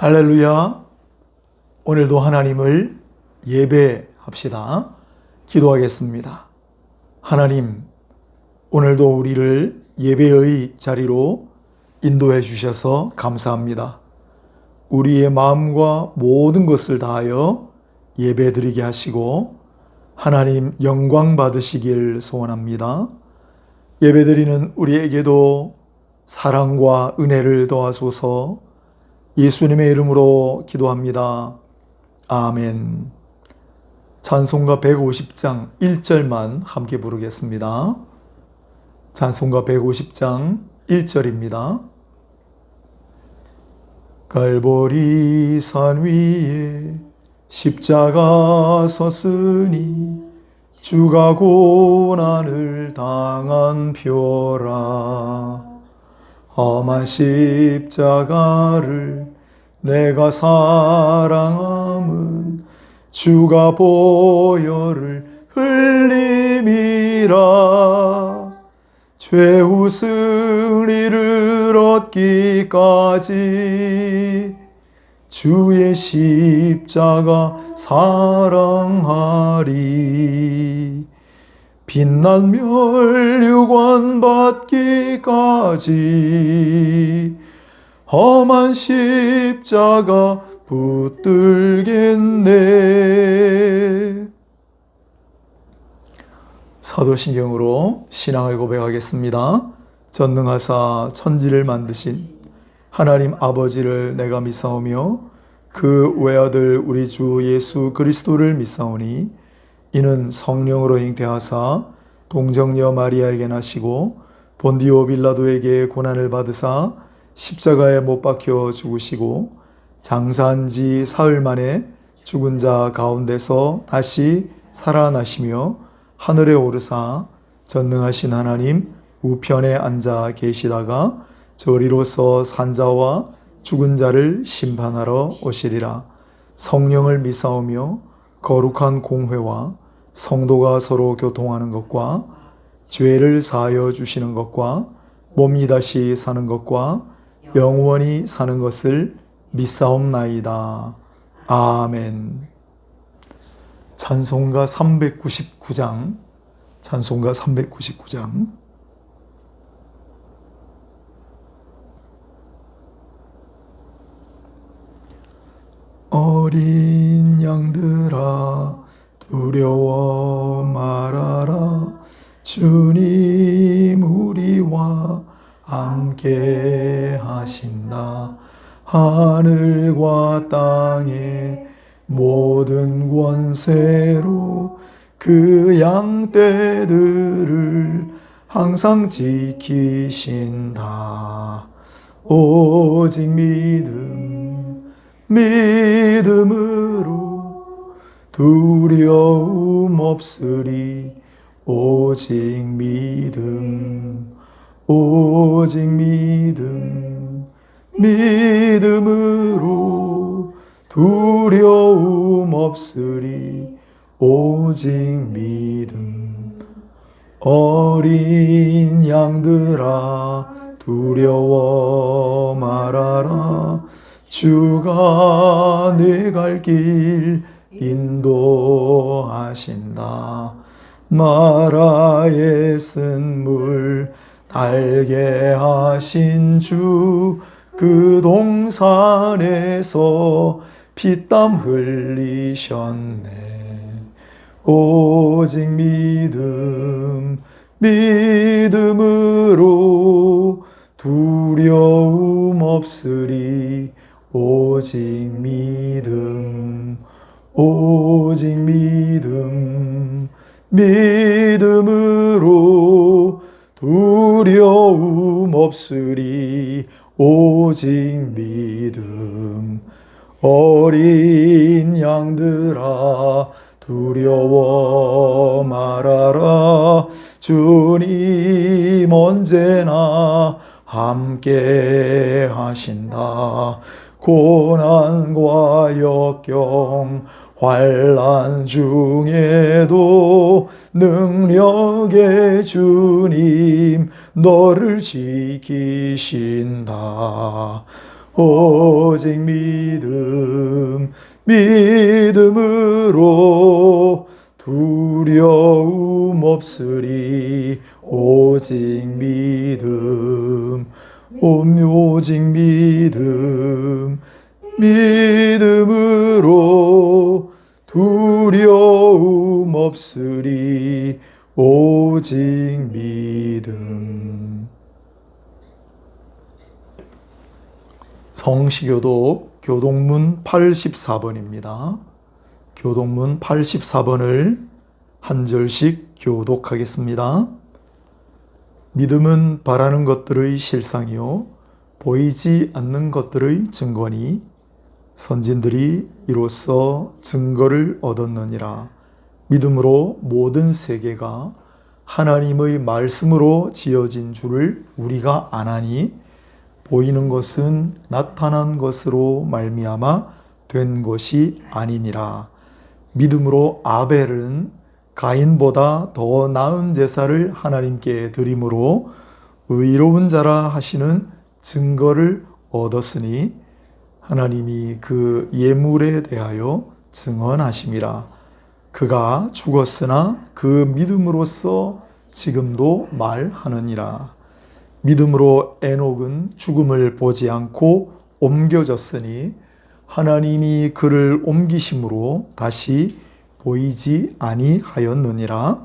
할렐루야. 오늘도 하나님을 예배합시다. 기도하겠습니다. 하나님, 오늘도 우리를 예배의 자리로 인도해 주셔서 감사합니다. 우리의 마음과 모든 것을 다하여 예배드리게 하시고 하나님 영광 받으시길 소원합니다. 예배드리는 우리에게도 사랑과 은혜를 더하소서. 예수님의 이름으로 기도합니다. 아멘. 찬송가 150장 1절만 함께 부르겠습니다. 찬송가 150장 1절입니다. 갈보리 산 위에 십자가 섰으니 주가 고난을 당한 표라. 험한 십자가를 내가 사랑함은 주가 보혈을 흘림이라. 최후 승리를 얻기까지 주의 십자가 사랑하리. 빛난 멸류관 받기까지 험한 십자가 붙들겠네. 사도신경으로 신앙을 고백하겠습니다. 전능하사 천지를 만드신 하나님 아버지를 내가 믿사오며 그 외아들 우리 주 예수 그리스도를 믿사오니 이는 성령으로 잉태하사 동정녀 마리아에게 나시고 본디오 빌라도에게 고난을 받으사 십자가에 못 박혀 죽으시고 장사한 지 사흘 만에 죽은 자 가운데서 다시 살아나시며 하늘에 오르사 전능하신 하나님 우편에 앉아 계시다가 저리로서 산자와 죽은 자를 심판하러 오시리라. 성령을 믿사오며 거룩한 공회와 성도가 서로 교통하는 것과 죄를 사하여 주시는 것과 몸이 다시 사는 것과 영원히 사는 것을 믿사옵나이다. 아멘. 찬송가 399장 찬송가 399장 어린 양들아 두려워 말아라. 주님 우리와 함께 하신다. 하늘과 땅의 모든 권세로 그 양떼들을 항상 지키신다. 오직 믿음으로 두려움 없으리. 오직 믿음으로 두려움 없으리. 오직 믿음. 어린 양들아 두려워 말아라. 주가 네 갈 길 인도하신다. 마라에 쓴 물 달게 하신 주 그 동산에서 피땀 흘리셨네. 오직 믿음으로 두려움 없으리. 오직 믿음으로 두려움 없으리. 오직 믿음. 어린 양들아 두려워 말아라. 주님 언제나 함께 하신다. 고난과 역경 환난 중에도 능력의 주님 너를 지키신다. 오직 믿음으로 두려움 없으리. 오직 믿음으로 두려움 없으리. 오직 믿음. 성시교도 교동문 84번입니다. 교동문 84번을 한 절씩 교독하겠습니다. 믿음은 바라는 것들의 실상이요 보이지 않는 것들의 증거니 선진들이 이로써 증거를 얻었느니라. 믿음으로 모든 세계가 하나님의 말씀으로 지어진 줄을 우리가 아나니 보이는 것은 나타난 것으로 말미암아 된 것이 아니니라. 믿음으로 아벨은 가인보다 더 나은 제사를 하나님께 드림으로 의로운 자라 하시는 증거를 얻었으니 하나님이 그 예물에 대하여 증언하심이라. 그가 죽었으나 그 믿음으로써 지금도 말하느니라. 믿음으로 에녹은 죽음을 보지 않고 옮겨졌으니 하나님이 그를 옮기심으로 다시 보이지 아니하였느니라.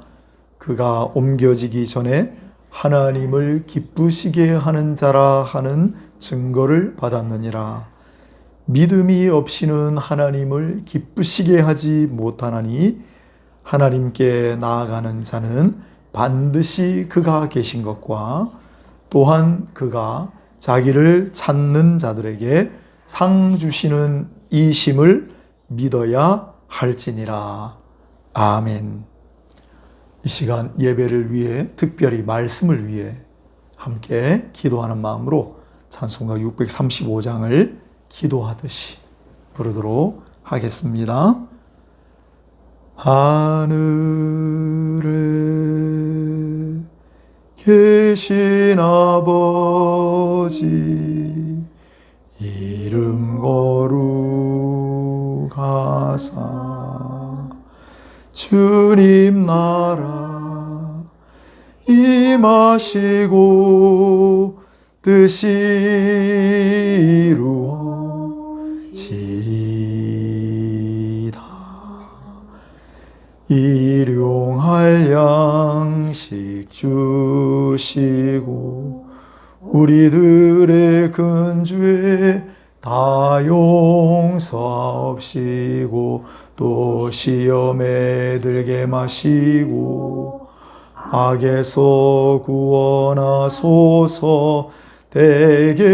그가 옮겨지기 전에 하나님을 기쁘시게 하는 자라 하는 증거를 받았느니라. 믿음이 없이는 하나님을 기쁘시게 하지 못하나니 하나님께 나아가는 자는 반드시 그가 계신 것과 또한 그가 자기를 찾는 자들에게 상 주시는 이심을 믿어야 할지니라. 아멘. 이 시간 예배를 위해 특별히 말씀을 위해 함께 기도하는 마음으로 찬송가 635장을 기도하듯이 부르도록 하겠습니다. 하늘에 계신 아버지 이름 거룩하사 주님 나라 임하시고 뜻이 이루어지이다. 일용할 양식 주시고 우리들의 근죄 다 용서하옵시고 또 시험에 들게 마시고 악에서 구원하소서. 대개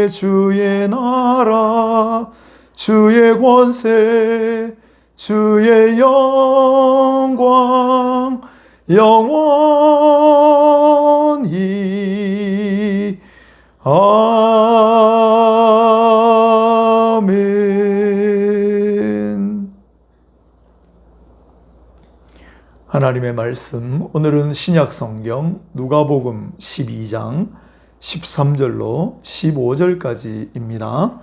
주의 나라 주의 권세 주의 영광 영원히 아멘. 하나님의 말씀, 오늘은 신약성경 누가복음 12장 13절로 15절까지입니다.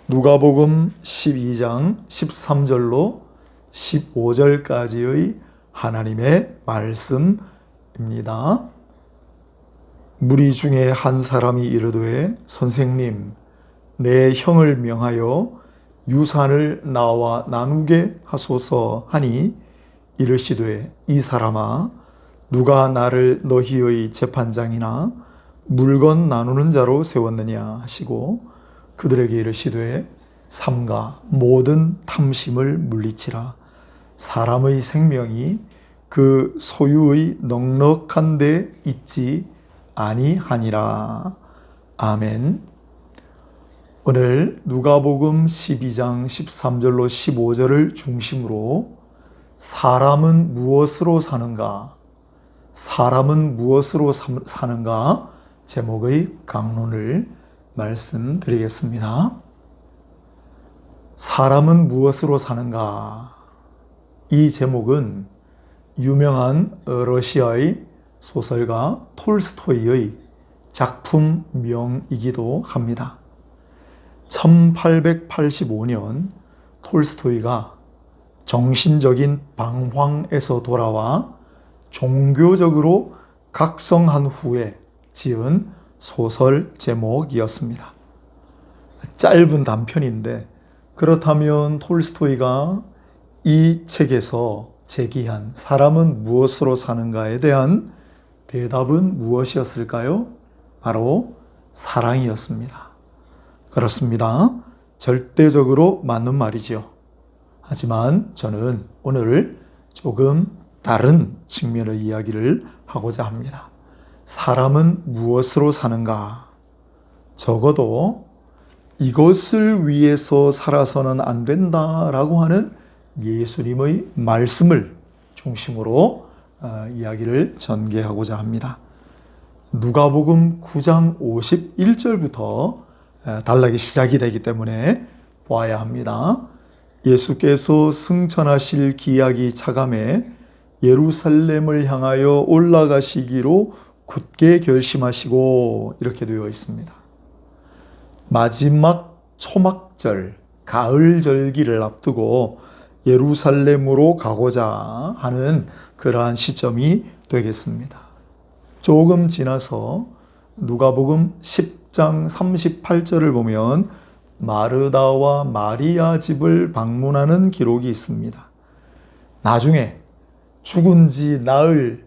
누가복음 12장 13절로 15절까지의 하나님의 말씀입니다. 무리 중에 한 사람이 이르되 선생님 내 형을 명하여 유산을 나와 나누게 하소서 하니 이르시되 이 사람아 누가 나를 너희의 재판장이나 물건 나누는 자로 세웠느냐 하시고 그들에게 이르시되 삼가 모든 탐심을 물리치라. 사람의 생명이 그 소유의 넉넉한 데 있지 아니하니라. 아멘. 오늘 누가복음 12장 13절로 15절을 중심으로 사람은 무엇으로 사는가? 사람은 무엇으로 사는가? 제목의 강론을 말씀드리겠습니다. 사람은 무엇으로 사는가? 이 제목은 유명한 러시아의 소설가 톨스토이의 작품명이기도 합니다. 1885년 톨스토이가 정신적인 방황에서 돌아와 종교적으로 각성한 후에 지은 소설 제목이었습니다. 짧은 단편인데 그렇다면 톨스토이가 이 책에서 제기한 사람은 무엇으로 사는가에 대한 대답은 무엇이었을까요? 바로 사랑이었습니다. 그렇습니다. 절대적으로 맞는 말이죠. 하지만 저는 오늘 조금 다른 측면의 이야기를 하고자 합니다. 사람은 무엇으로 사는가? 적어도 이것을 위해서 살아서는 안 된다라고 하는 예수님의 말씀을 중심으로 이야기를 전개하고자 합니다. 누가복음 9장 51절부터 단락이 시작이 되기 때문에 보아야 합니다. 예수께서 승천하실 기약이 차감해 예루살렘을 향하여 올라가시기로 굳게 결심하시고 이렇게 되어 있습니다. 마지막 초막절, 가을 절기를 앞두고 예루살렘으로 가고자 하는 그러한 시점이 되겠습니다. 조금 지나서 누가복음 10장 38절을 보면 마르다와 마리아 집을 방문하는 기록이 있습니다. 나중에 죽은 지 나흘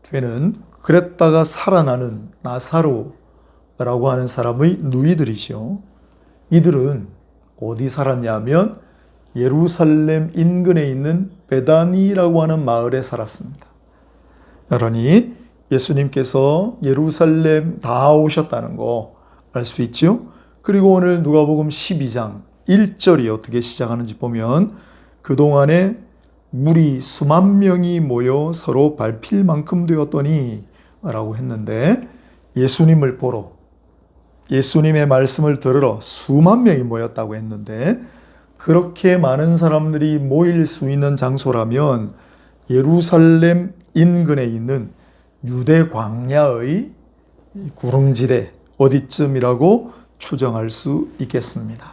되는 그랬다가 살아나는 나사로라고 하는 사람의 누이들이죠. 이들은 어디 살았냐면 예루살렘 인근에 있는 베다니라고 하는 마을에 살았습니다. 그러니 예수님께서 예루살렘 다 오셨다는 거 알 수 있죠? 그리고 오늘 누가복음 12장 1절이 어떻게 시작하는지 보면 그동안에 무리 수만 명이 모여 서로 밟힐 만큼 되었더니 라고 했는데 예수님을 보러 예수님의 말씀을 들으러 수만 명이 모였다고 했는데 그렇게 많은 사람들이 모일 수 있는 장소라면 예루살렘 인근에 있는 유대 광야의 구릉지대 어디쯤이라고 추정할 수 있겠습니다.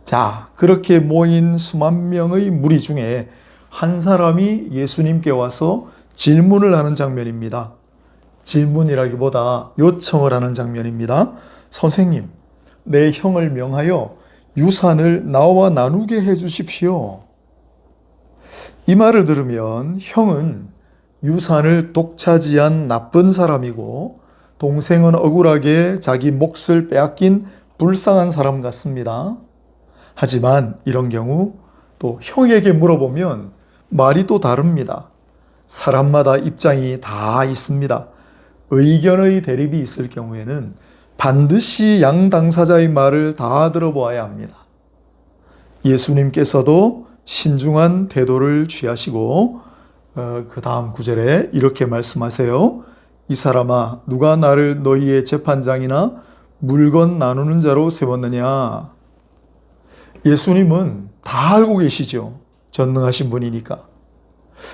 자, 그렇게 모인 수만 명의 무리 중에 한 사람이 예수님께 와서 질문을 하는 장면입니다. 질문이라기보다 요청을 하는 장면입니다. 선생님, 내 형을 명하여 유산을 나와 나누게 해 주십시오. 이 말을 들으면 형은 유산을 독차지한 나쁜 사람이고 동생은 억울하게 자기 몫을 빼앗긴 불쌍한 사람 같습니다. 하지만 이런 경우 또 형에게 물어보면 말이 또 다릅니다. 사람마다 입장이 다 있습니다. 의견의 대립이 있을 경우에는 반드시 양 당사자의 말을 다 들어보아야 합니다. 예수님께서도 신중한 태도를 취하시고 그 다음 구절에 이렇게 말씀하세요. 이 사람아, 누가 나를 너희의 재판장이나 물건 나누는 자로 세웠느냐? 예수님은 다 알고 계시죠. 전능하신 분이니까.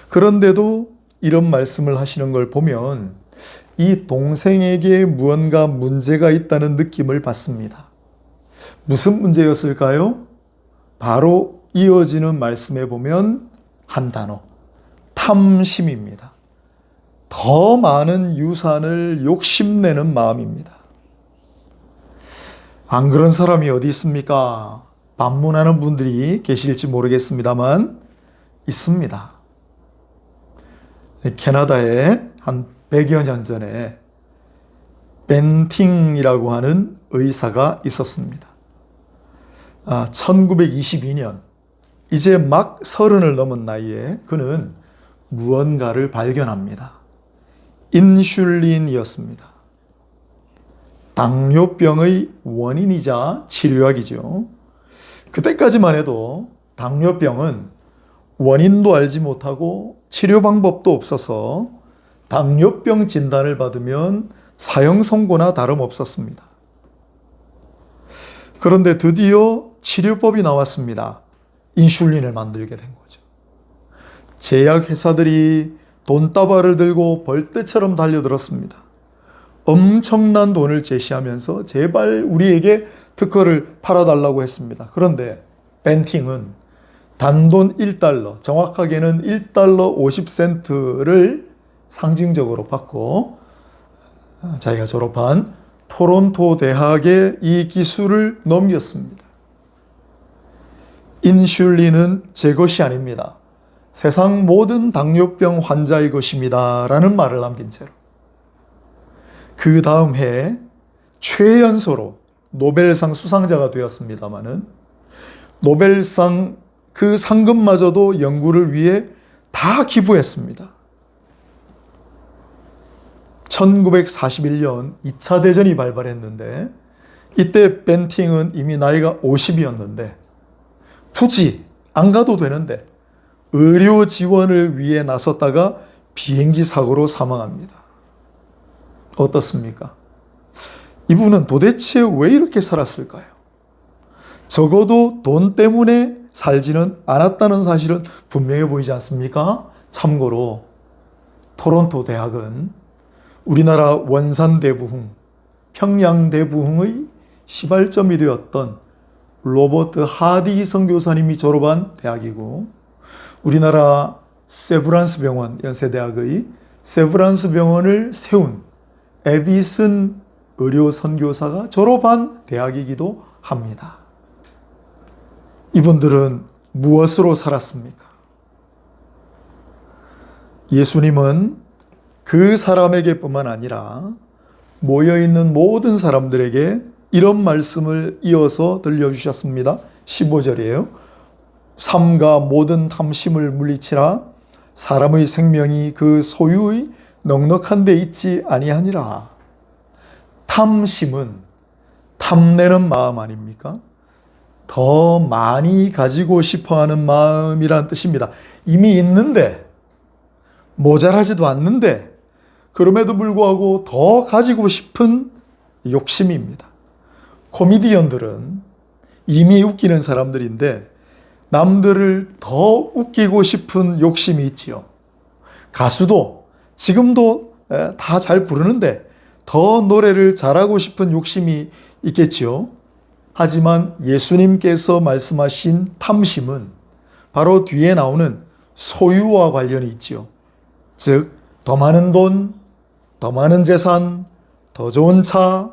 그런데도 이런 말씀을 하시는 걸 보면 이 동생에게 무언가 문제가 있다는 느낌을 받습니다. 무슨 문제였을까요? 바로 이어지는 말씀에 보면 한 단어, 탐심입니다. 더 많은 유산을 욕심내는 마음입니다. 안 그런 사람이 어디 있습니까? 반문하는 분들이 계실지 모르겠습니다만 있습니다. 캐나다에 한 100여 년 전에 벤팅이라고 하는 의사가 있었습니다. 1922년 이제 막 30을 넘은 나이에 그는 무언가를 발견합니다. 인슐린이었습니다. 당뇨병의 원인이자 치료약이죠. 그때까지만 해도 당뇨병은 원인도 알지 못하고 치료 방법도 없어서 당뇨병 진단을 받으면 사형 선고나 다름없었습니다. 그런데 드디어 치료법이 나왔습니다. 인슐린을 만들게 된 거죠. 제약회사들이 돈다발을 들고 벌떼처럼 달려들었습니다. 엄청난 돈을 제시하면서 제발 우리에게 특허를 팔아달라고 했습니다. 그런데 벤팅은 단돈 1달러, 정확하게는 1달러 50센트를 상징적으로 받고 자기가 졸업한 토론토 대학에 이 기술을 넘겼습니다. 인슐린은 제 것이 아닙니다. 세상 모든 당뇨병 환자의 것입니다. 라는 말을 남긴 채로 그 다음 해에 최연소로 노벨상 수상자가 되었습니다마는 노벨상 그 상금마저도 연구를 위해 다 기부했습니다. 1941년 2차 대전이 발발했는데 이때 벤팅은 이미 나이가 50이었는데 굳이 안 가도 되는데 의료 지원을 위해 나섰다가 비행기 사고로 사망합니다. 어떻습니까? 이분은 도대체 왜 이렇게 살았을까요? 적어도 돈 때문에 살지는 않았다는 사실은 분명해 보이지 않습니까? 참고로 토론토 대학은 우리나라 원산대부흥, 평양대부흥의 시발점이 되었던 로버트 하디 선교사님이 졸업한 대학이고 우리나라 세브란스 병원, 연세대학의 세브란스 병원을 세운 에비슨 의료 선교사가 졸업한 대학이기도 합니다. 이분들은 무엇으로 살았습니까? 예수님은 그 사람에게뿐만 아니라 모여있는 모든 사람들에게 이런 말씀을 이어서 들려주셨습니다. 15절이에요. 삼가 모든 탐심을 물리치라. 사람의 생명이 그 소유의 넉넉한 데 있지 아니하니라. 탐심은 탐내는 마음 아닙니까? 더 많이 가지고 싶어하는 마음이란 뜻입니다. 이미 있는데 모자라지도 않는데 그럼에도 불구하고 더 가지고 싶은 욕심입니다. 코미디언들은 이미 웃기는 사람들인데 남들을 더 웃기고 싶은 욕심이 있지요. 가수도 지금도 다 잘 부르는데 더 노래를 잘하고 싶은 욕심이 있겠지요. 하지만 예수님께서 말씀하신 탐심은 바로 뒤에 나오는 소유와 관련이 있지요. 즉, 더 많은 돈, 더 많은 재산, 더 좋은 차,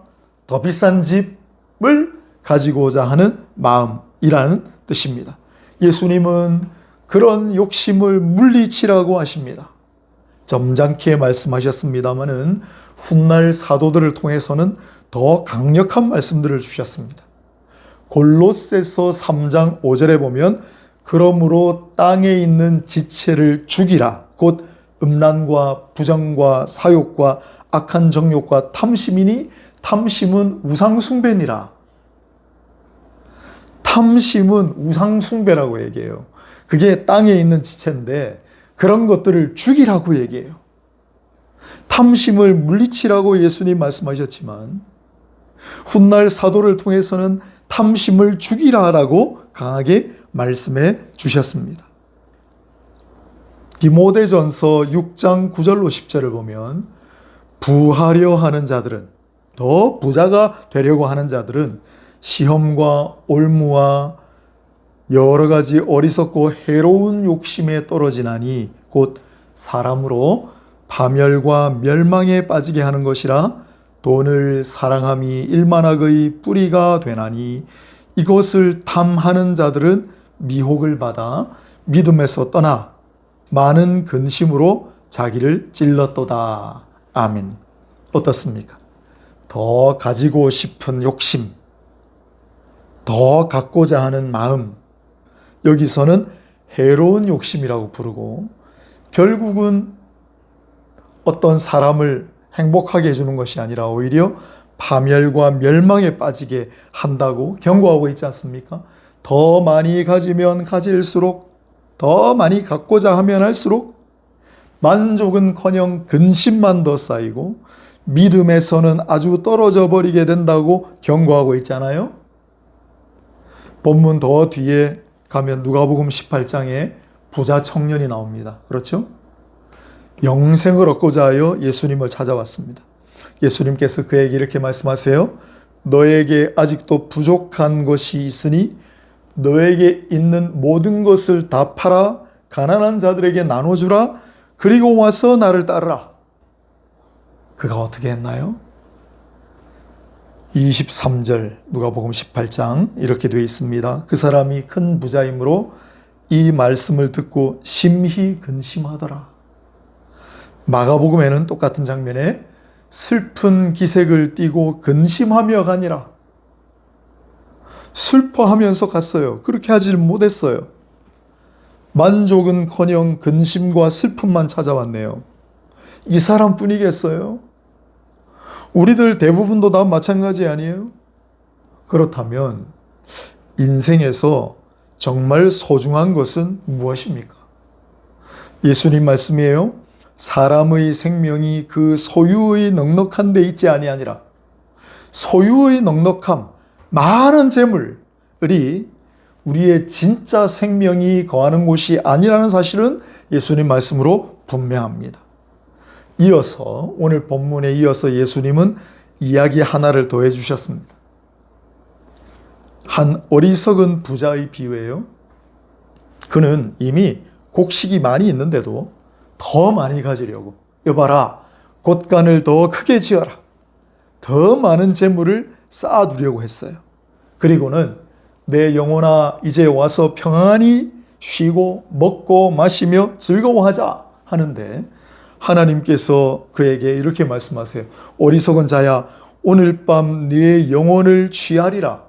더 비싼 집을 가지고자 하는 마음이라는 뜻입니다. 예수님은 그런 욕심을 물리치라고 하십니다. 점잖게 말씀하셨습니다마는 훗날 사도들을 통해서는 더 강력한 말씀들을 주셨습니다. 골로새서 3장 5절에 보면 그러므로 땅에 있는 지체를 죽이라. 곧 음란과 부정과 사욕과 악한 정욕과 탐심이니 탐심은 우상숭배니라. 탐심은 우상숭배라고 얘기해요. 그게 땅에 있는 지체인데 그런 것들을 죽이라고 얘기해요. 탐심을 물리치라고 예수님 말씀하셨지만 훗날 사도를 통해서는 탐심을 죽이라라고 강하게 말씀해 주셨습니다. 디모데전서 6장 9절로 10절을 보면 부하려 하는 자들은, 더 부자가 되려고 하는 자들은 시험과 올무와 여러 가지 어리석고 해로운 욕심에 떨어지나니 곧 사람으로 파멸과 멸망에 빠지게 하는 것이라. 돈을 사랑함이 일만악의 뿌리가 되나니 이것을 탐하는 자들은 미혹을 받아 믿음에서 떠나 많은 근심으로 자기를 찔렀도다. 아멘. 어떻습니까? 더 가지고 싶은 욕심, 더 갖고자 하는 마음, 여기서는 해로운 욕심이라고 부르고 결국은 어떤 사람을 행복하게 해주는 것이 아니라 오히려 파멸과 멸망에 빠지게 한다고 경고하고 있지 않습니까? 더 많이 가지면 가질수록, 더 많이 갖고자 하면 할수록 만족은커녕 근심만 더 쌓이고 믿음에서는 아주 떨어져 버리게 된다고 경고하고 있잖아요. 본문 더 뒤에 가면 누가복음 18장에 부자 청년이 나옵니다. 그렇죠? 영생을 얻고자 하여 예수님을 찾아왔습니다. 예수님께서 그에게 이렇게 말씀하세요. 너에게 아직도 부족한 것이 있으니 너에게 있는 모든 것을 다 팔아 가난한 자들에게 나눠주라. 그리고 와서 나를 따르라. 그가 어떻게 했나요? 23절 누가복음 18장 이렇게 되어 있습니다. 그 사람이 큰 부자이므로 이 말씀을 듣고 심히 근심하더라. 마가복음에는 똑같은 장면에 슬픈 기색을 띠고 근심하며 가니라. 슬퍼하면서 갔어요. 그렇게 하질 못했어요. 만족은커녕 근심과 슬픔만 찾아왔네요. 이 사람뿐이겠어요? 우리들 대부분도 다 마찬가지 아니에요? 그렇다면 인생에서 정말 소중한 것은 무엇입니까? 예수님 말씀이에요. 사람의 생명이 그 소유의 넉넉한 데 있지 아니하니라. 소유의 넉넉함, 많은 재물이 우리의 진짜 생명이 거하는 곳이 아니라는 사실은 예수님 말씀으로 분명합니다. 이어서 오늘 본문에 이어서 예수님은 이야기 하나를 더해 주셨습니다. 한 어리석은 부자의 비유예요. 그는 이미 곡식이 많이 있는데도 더 많이 가지려고, 여봐라, 곳간을 더 크게 지어라, 더 많은 재물을 쌓아두려고 했어요. 그리고는 내 영혼아 이제 와서 평안히 쉬고 먹고 마시며 즐거워하자 하는데, 하나님께서 그에게 이렇게 말씀하세요. 어리석은 자야, 오늘 밤 네 영혼을 취하리라.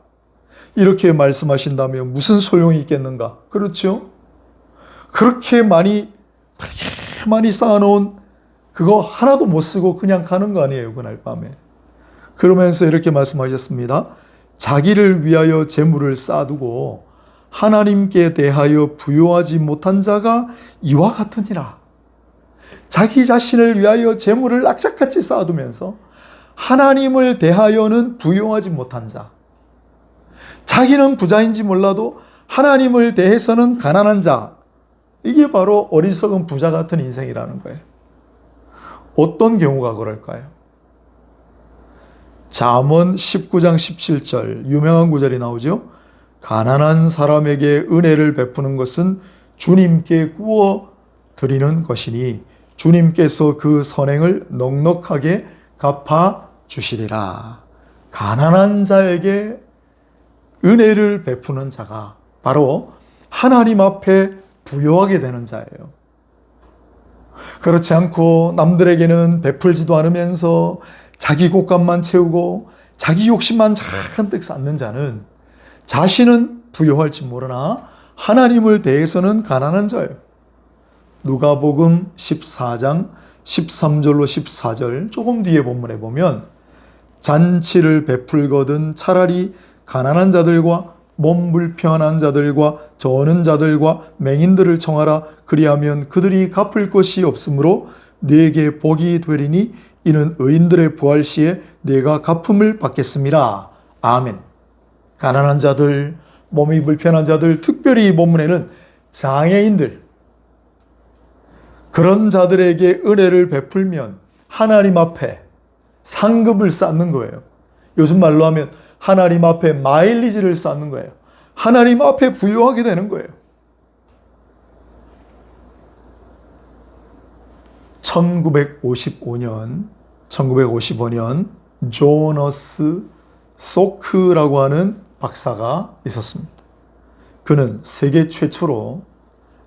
이렇게 말씀하신다면 무슨 소용이 있겠는가? 그렇죠? 그렇게 많이 쌓아놓은 그거 하나도 못 쓰고 그냥 가는 거 아니에요, 그날 밤에. 그러면서 이렇게 말씀하셨습니다. 자기를 위하여 재물을 쌓아두고 하나님께 대하여 부요하지 못한 자가 이와 같으니라. 자기 자신을 위하여 재물을 악착같이 쌓아두면서 하나님을 대하여는 부요하지 못한 자, 자기는 부자인지 몰라도 하나님을 대해서는 가난한 자, 이게 바로 어리석은 부자 같은 인생이라는 거예요. 어떤 경우가 그럴까요? 잠언 19장 17절 유명한 구절이 나오죠. 가난한 사람에게 은혜를 베푸는 것은 주님께 구워 드리는 것이니 주님께서 그 선행을 넉넉하게 갚아 주시리라. 가난한 자에게 은혜를 베푸는 자가 바로 하나님 앞에 부요하게 되는 자예요. 그렇지 않고 남들에게는 베풀지도 않으면서 자기 곳간만 채우고 자기 욕심만 잔뜩 쌓는 자는 자신은 부요할지 모르나 하나님을 대해서는 가난한 자예요. 누가복음 14장 13절로 14절 조금 뒤에 본문에 보면 잔치를 베풀거든 차라리 가난한 자들과 몸 불편한 자들과 저는 자들과 맹인들을 청하라. 그리하면 그들이 갚을 것이 없으므로 네게 복이 되리니 이는 의인들의 부활 시에 네가 갚음을 받겠음이라. 아멘. 가난한 자들, 몸이 불편한 자들, 특별히 이 본문에는 장애인들, 그런 자들에게 은혜를 베풀면 하나님 앞에 상급을 쌓는 거예요. 요즘 말로 하면 하나님 앞에 마일리지를 쌓는 거예요. 하나님 앞에 부요하게 되는 거예요. 1955년 조너스 소크라고 하는 박사가 있었습니다. 그는 세계 최초로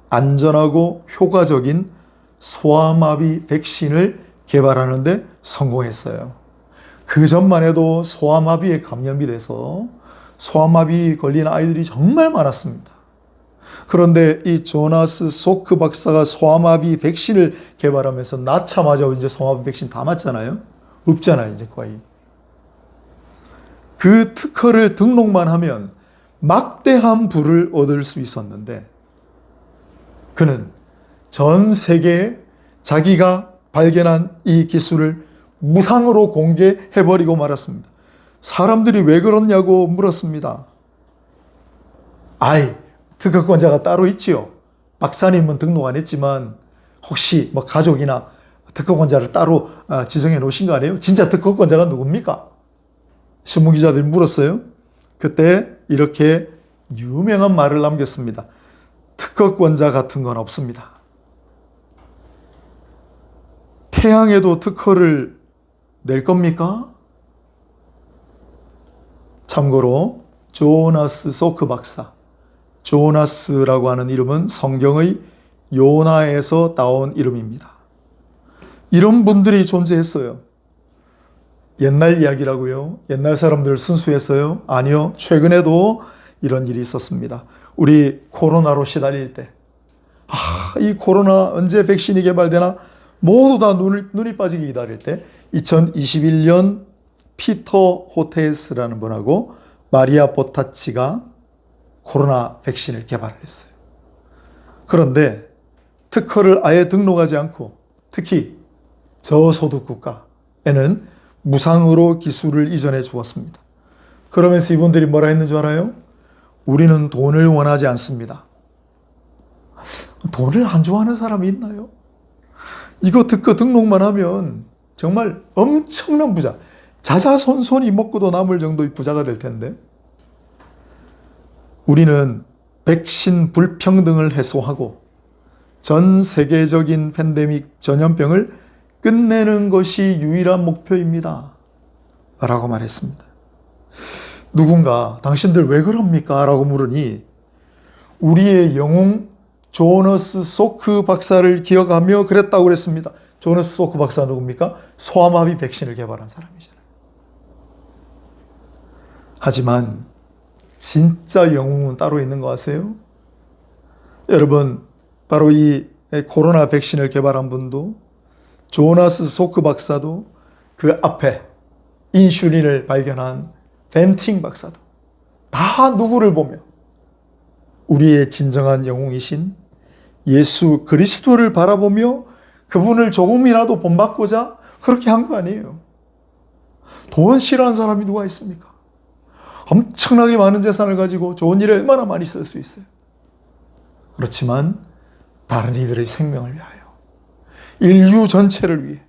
안전하고 효과적인 소아마비 백신을 개발하는 데 성공했어요. 그 전만 해도 소아마비에 감염이 돼서 소아마비 걸린 아이들이 정말 많았습니다. 그런데 이 조나스 소크 박사가 소아마비 백신을 개발하면서 낳자마자 이제 소아마비 백신 다 맞잖아요. 없잖아요, 이제 거의. 그 특허를 등록만 하면 막대한 부를 얻을 수 있었는데 그는 전 세계에 자기가 발견한 이 기술을 무상으로 공개해버리고 말았습니다. 사람들이 왜 그러냐고 물었습니다. 특허권자가 따로 있지요. 박사님은 등록 안 했지만 혹시 뭐 가족이나 특허권자를 따로 지정해 놓으신 거 아니에요? 진짜 특허권자가 누굽니까? 신문기자들이 물었어요. 그때 이렇게 유명한 말을 남겼습니다. 특허권자 같은 건 없습니다. 태양에도 특허를 낼 겁니까? 참고로 조나스 소크 박사, 조나스라고 하는 이름은 성경의 요나에서 따온 이름입니다. 이런 분들이 존재했어요. 옛날 이야기라고요? 옛날 사람들 순수했어요? 아니요. 최근에도 이런 일이 있었습니다. 우리 코로나로 시달릴 때, 이 코로나 언제 백신이 개발되나 모두 다 눈이 빠지게 기다릴 때 2021년 피터 호테스라는 분하고 마리아 보타치가 코로나 백신을 개발했어요. 그런데 특허를 아예 등록하지 않고 특히 저소득 국가에는 무상으로 기술을 이전해 주었습니다. 그러면서 이분들이 뭐라 했는 줄 알아요? 우리는 돈을 원하지 않습니다. 돈을 안 좋아하는 사람이 있나요? 이거 특허 등록만 하면 정말 엄청난 부자, 자자손손이 먹고도 남을 정도의 부자가 될 텐데, 우리는 백신 불평등을 해소하고 전 세계적인 팬데믹 전염병을 끝내는 것이 유일한 목표입니다. 라고 말했습니다. 누군가 당신들 왜 그럽니까? 라고 물으니 우리의 영웅 조너스 소크 박사를 기억하며 그랬다고 그랬습니다. 조너스 소크 박사 누굽니까? 소아마비 백신을 개발한 사람이잖아요. 하지만 진짜 영웅은 따로 있는 거 아세요? 여러분, 바로 이 코로나 백신을 개발한 분도 조나스 소크 박사도 그 앞에 인슐린을 발견한 벤팅 박사도 다 누구를 보며 우리의 진정한 영웅이신 예수 그리스도를 바라보며 그분을 조금이라도 본받고자 그렇게 한 거 아니에요. 돈 싫어하는 사람이 누가 있습니까? 엄청나게 많은 재산을 가지고 좋은 일에 얼마나 많이 쓸 수 있어요. 그렇지만 다른 이들의 생명을 위하여, 인류 전체를 위해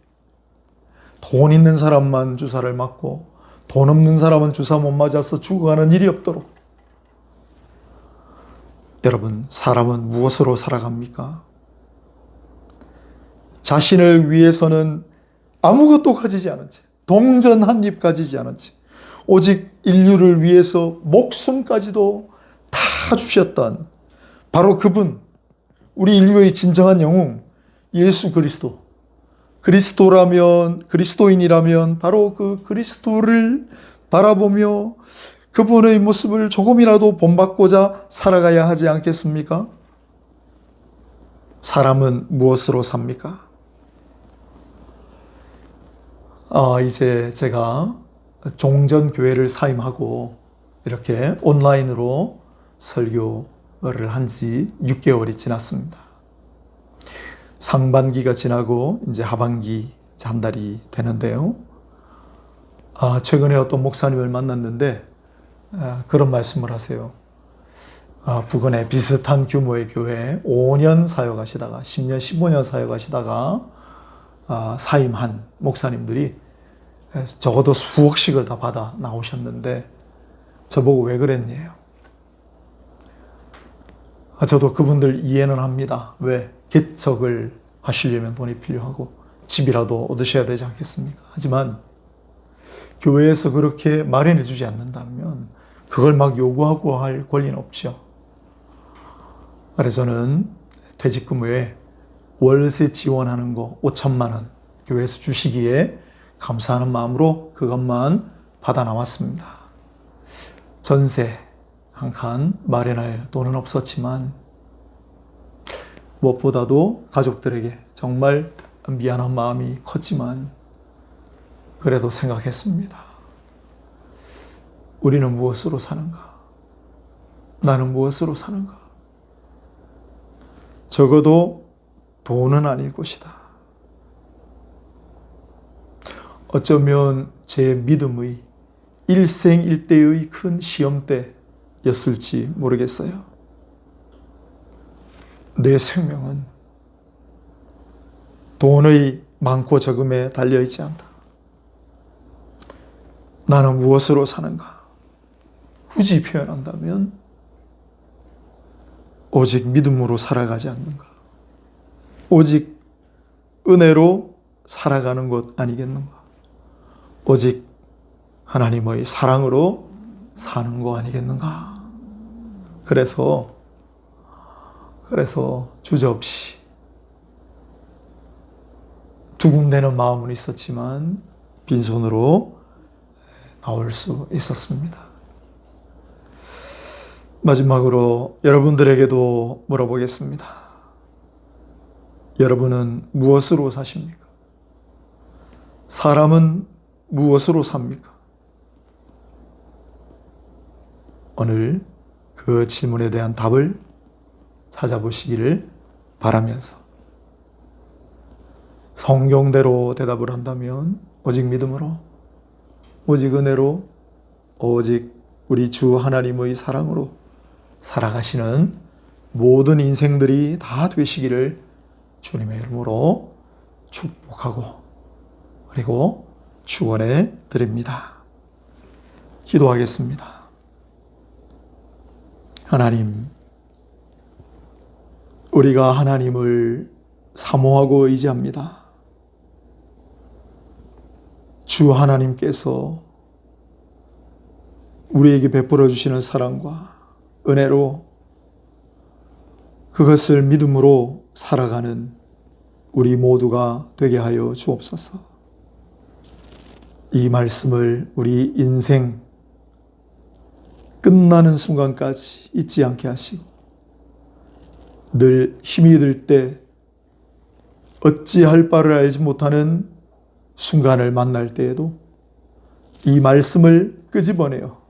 돈 있는 사람만 주사를 맞고 돈 없는 사람은 주사 못 맞아서 죽어가는 일이 없도록. 여러분, 사람은 무엇으로 살아갑니까? 자신을 위해서는 아무것도 가지지 않은 채, 동전 한 입 가지지 않은 채, 오직 인류를 위해서 목숨까지도 다 주셨던 바로 그분, 우리 인류의 진정한 영웅 예수 그리스도. 그리스도라면, 그리스도인이라면 바로 그 그리스도를 바라보며 그분의 모습을 조금이라도 본받고자 살아가야 하지 않겠습니까? 사람은 무엇으로 삽니까? 이제 제가 종전교회를 사임하고 이렇게 온라인으로 설교를 한 지 6개월이 지났습니다. 상반기가 지나고 이제 하반기 한 달이 되는데요. 최근에 어떤 목사님을 만났는데 그런 말씀을 하세요. 부근에 비슷한 규모의 교회에 5년 사역하시다가 10년, 15년 사역하시다가 사임한 목사님들이 적어도 수억씩을 다 받아 나오셨는데 저보고 왜 그랬냐요. 저도 그분들 이해는 합니다. 왜? 개척을 하시려면 돈이 필요하고 집이라도 얻으셔야 되지 않겠습니까? 하지만 교회에서 그렇게 마련해 주지 않는다면 그걸 막 요구하고 할 권리는 없죠. 그래서 저는 퇴직금에 월세 지원하는 거 5천만 원 교회에서 주시기에 감사하는 마음으로 그것만 받아 나왔습니다. 전세 한 칸 마련할 돈은 없었지만 무엇보다도 가족들에게 정말 미안한 마음이 컸지만 그래도 생각했습니다. 우리는 무엇으로 사는가? 나는 무엇으로 사는가? 적어도 돈은 아닐 것이다. 어쩌면 제 믿음의 일생일대의 큰 시험대였을지 모르겠어요. 내 생명은 돈의 많고 적음에 달려있지 않다. 나는 무엇으로 사는가? 굳이 표현한다면 오직 믿음으로 살아가지 않는가? 오직 은혜로 살아가는 것 아니겠는가? 오직 하나님의 사랑으로 사는 거 아니겠는가? 그래서 주저없이 두근대는 마음은 있었지만 빈손으로 나올 수 있었습니다. 마지막으로 여러분들에게도 물어보겠습니다. 여러분은 무엇으로 사십니까? 사람은 무엇으로 삽니까? 오늘 그 질문에 대한 답을 찾아보시기를 바라면서 성경대로 대답을 한다면 오직 믿음으로, 오직 은혜로, 오직 우리 주 하나님의 사랑으로 살아가시는 모든 인생들이 다 되시기를 주님의 이름으로 축복하고 그리고 축원해 드립니다. 기도하겠습니다. 하나님, 우리가 하나님을 사모하고 의지합니다. 주 하나님께서 우리에게 베풀어 주시는 사랑과 은혜로 그것을 믿음으로 살아가는 우리 모두가 되게 하여 주옵소서. 이 말씀을 우리 인생 끝나는 순간까지 잊지 않게 하시고 늘 힘이 들 때 어찌할 바를 알지 못하는 순간을 만날 때에도 이 말씀을 끄집어내어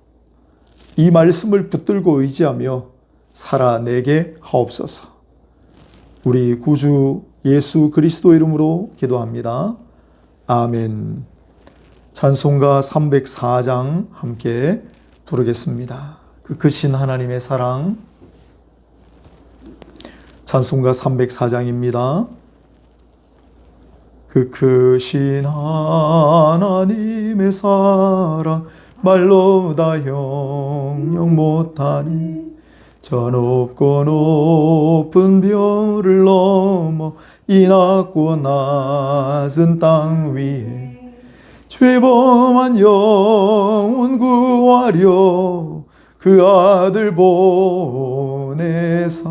이 말씀을 붙들고 의지하며 살아내게 하옵소서. 우리 구주 예수 그리스도 이름으로 기도합니다. 아멘. 찬송가 304장 함께 부르겠습니다. 그 크신 하나님의 사랑. 찬송가 304장입니다. 그 크신 하나님의 사랑 말로 다 형용 못하니 저 높고 높은 별을 넘어 이 낮고 낮은 땅 위에 죄범한 영혼 구하려 그 아들 보내사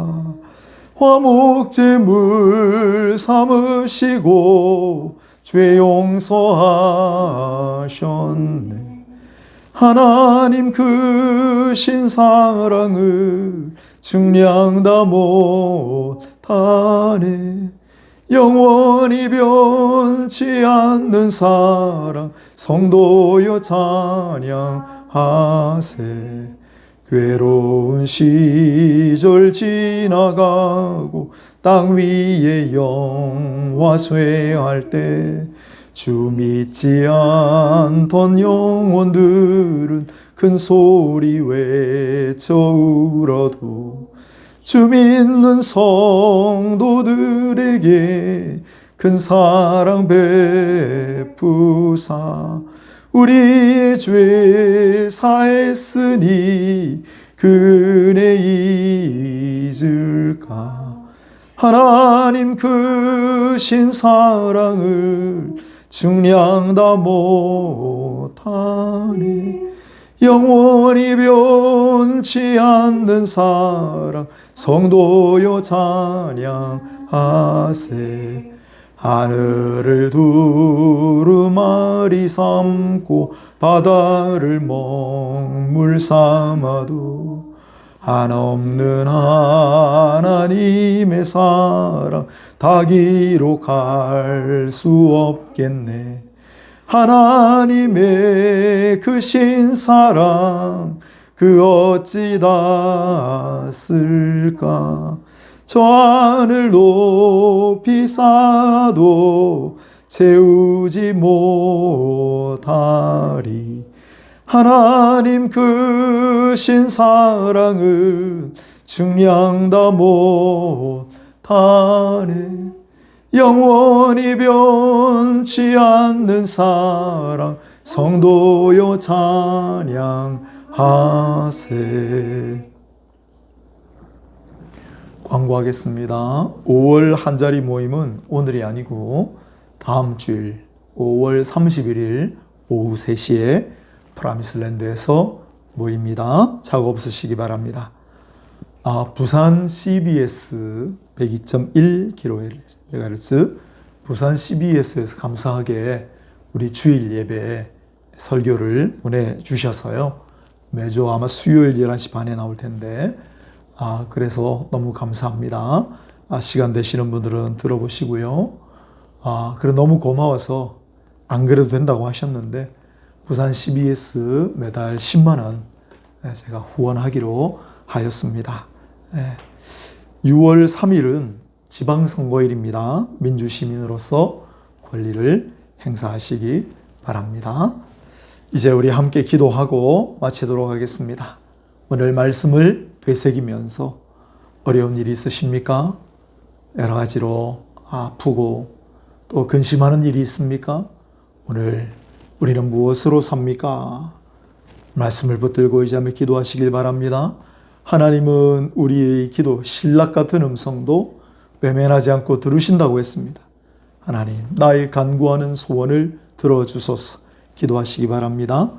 화목제물 삼으시고 죄 용서하셨네. 하나님 크신 사랑을 증량 다 못하네. 영원히 변치 않는 사랑 성도여 찬양하세. 괴로운 시절 지나가고 땅 위에 영화 쇠할 때 주 믿지 않던 영혼들은 큰 소리 외쳐 울어도 주 믿는 성도들에게 큰 사랑 베푸사 우리의 죄 사했으니 그 은혜 잊을까. 하나님 크신 사랑을 증량 다 못하네. 영원히 변치 않는 사랑 성도여 찬양하세. 하늘을 두루마리 삼고 바다를 먹물 삼아도 한없는 하나님의 사랑 다 기록할 수 없겠네. 하나님의 크신 사랑 그 어찌 다 쓸까. 저 하늘 높이 쌓아도 채우지 못하리. 하나님 크신 사랑은 증량 다 못하네. 영원히 변치 않는 사랑 성도여 찬양하세. 광고하겠습니다. 5월 한자리 모임은 오늘이 아니고 다음 주일 5월 31일 오후 3시에 프라미슬랜드에서 모입니다. 착오 없으시기 바랍니다. 부산 CBS 102.1kHz 부산 CBS에서 감사하게 우리 주일 예배에 설교를 보내주셔서요. 매주 아마 수요일 11시 반에 나올 텐데 그래서 너무 감사합니다. 시간 되시는 분들은 들어보시고요. 그래 너무 고마워서 안 그래도 된다고 하셨는데 부산 CBS 매달 10만 원 제가 후원하기로 하였습니다. 6월 3일은 지방선거일입니다. 민주시민으로서 권리를 행사하시기 바랍니다. 이제 우리 함께 기도하고 마치도록 하겠습니다. 오늘 말씀을 되새기면서 어려운 일이 있으십니까? 여러 가지로 아프고 또 근심하는 일이 있습니까? 오늘 우리는 무엇으로 삽니까? 말씀을 붙들고 의지하며 기도하시길 바랍니다. 하나님은 우리의 기도, 신락 같은 음성도 외면하지 않고 들으신다고 했습니다. 하나님, 나의 간구하는 소원을 들어주소서. 기도하시기 바랍니다.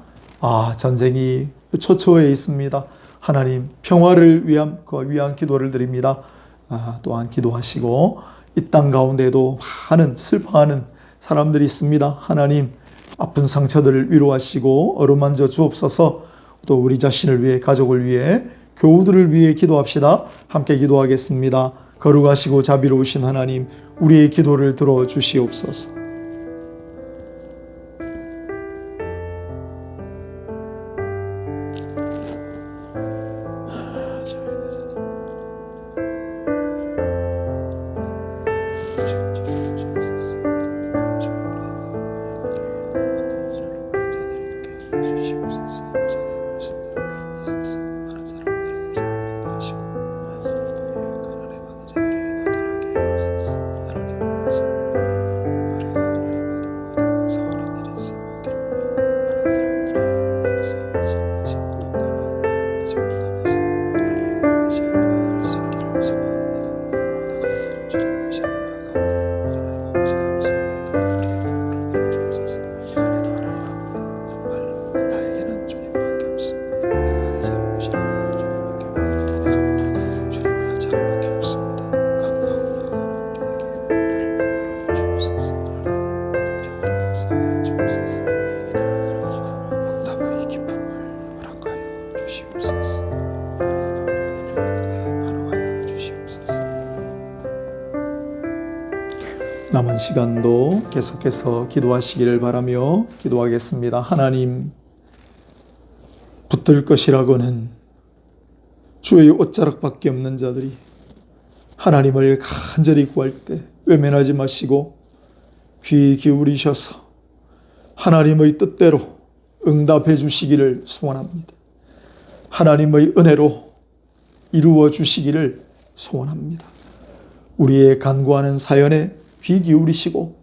전쟁이 처처에 있습니다. 하나님, 평화를 위한 기도를 드립니다. 또한 기도하시고 이 땅 가운데도 많은 슬퍼하는 사람들이 있습니다. 하나님, 아픈 상처들을 위로하시고 어루만져 주옵소서. 또 우리 자신을 위해, 가족을 위해, 교우들을 위해 기도합시다. 함께 기도하겠습니다. 거룩하시고 자비로우신 하나님, 우리의 기도를 들어주시옵소서. 남은 시간도 계속해서 기도하시기를 바라며 기도하겠습니다. 하나님, 붙들 것이라고는 주의 옷자락밖에 없는 자들이 하나님을 간절히 구할 때 외면하지 마시고 귀 기울이셔서 하나님의 뜻대로 응답해 주시기를 소원합니다. 하나님의 은혜로 이루어 주시기를 소원합니다. 우리의 간구하는 사연에 귀 기울이시고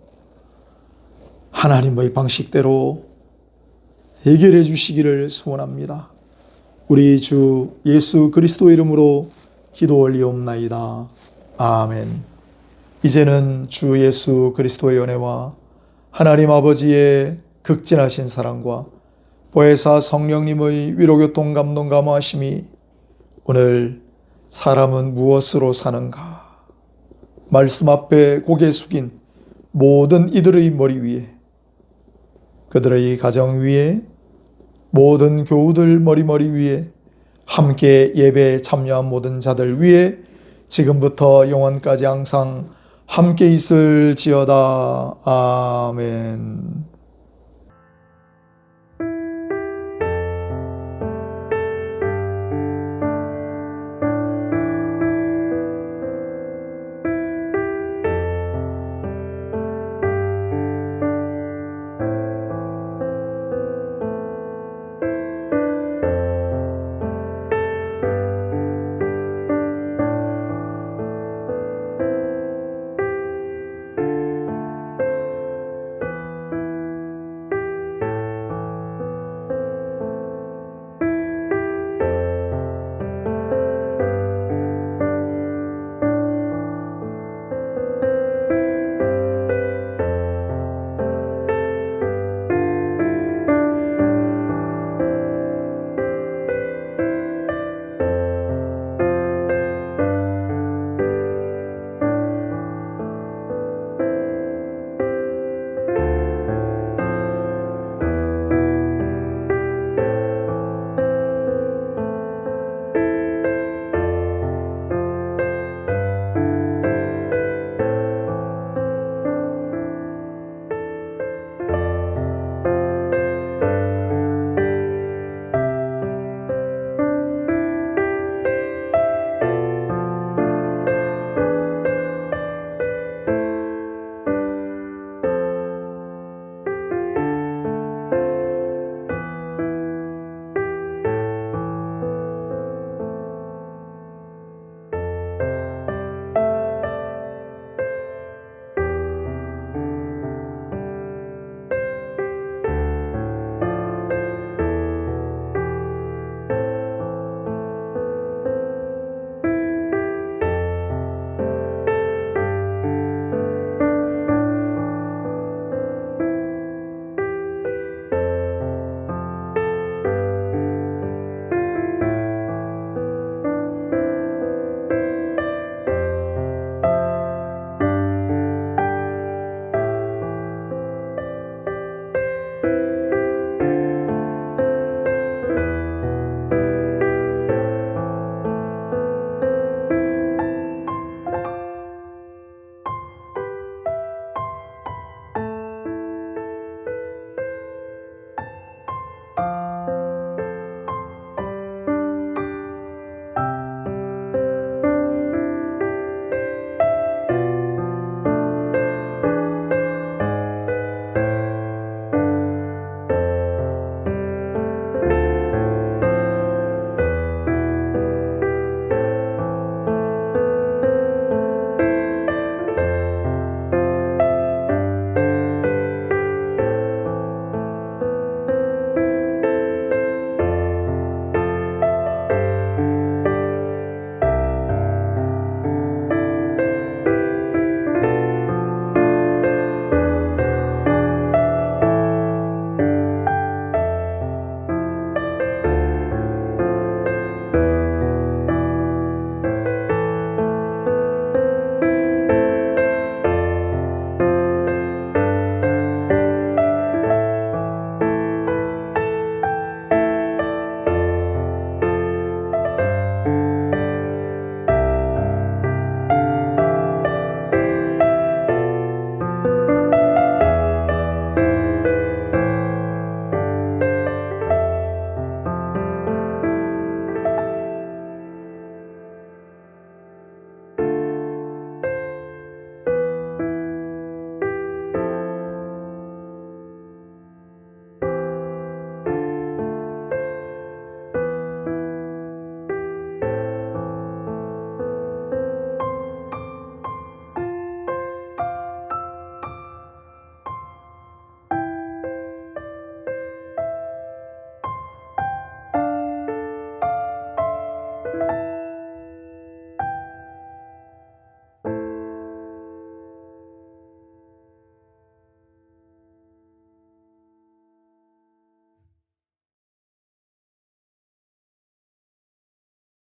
하나님의 방식대로 해결해 주시기를 소원합니다. 우리 주 예수 그리스도 이름으로 기도 올리옵나이다. 아멘. 이제는 주 예수 그리스도의 은혜와 하나님 아버지의 극진하신 사랑과 보혜사 성령님의 위로교통 감동 감화하심이 오늘 사람은 무엇으로 사는가 말씀 앞에 고개 숙인 모든 이들의 머리 위에, 그들의 가정 위에, 모든 교우들 머리 위에, 함께 예배에 참여한 모든 자들 위에 지금부터 영원까지 항상 함께 있을지어다. 아멘.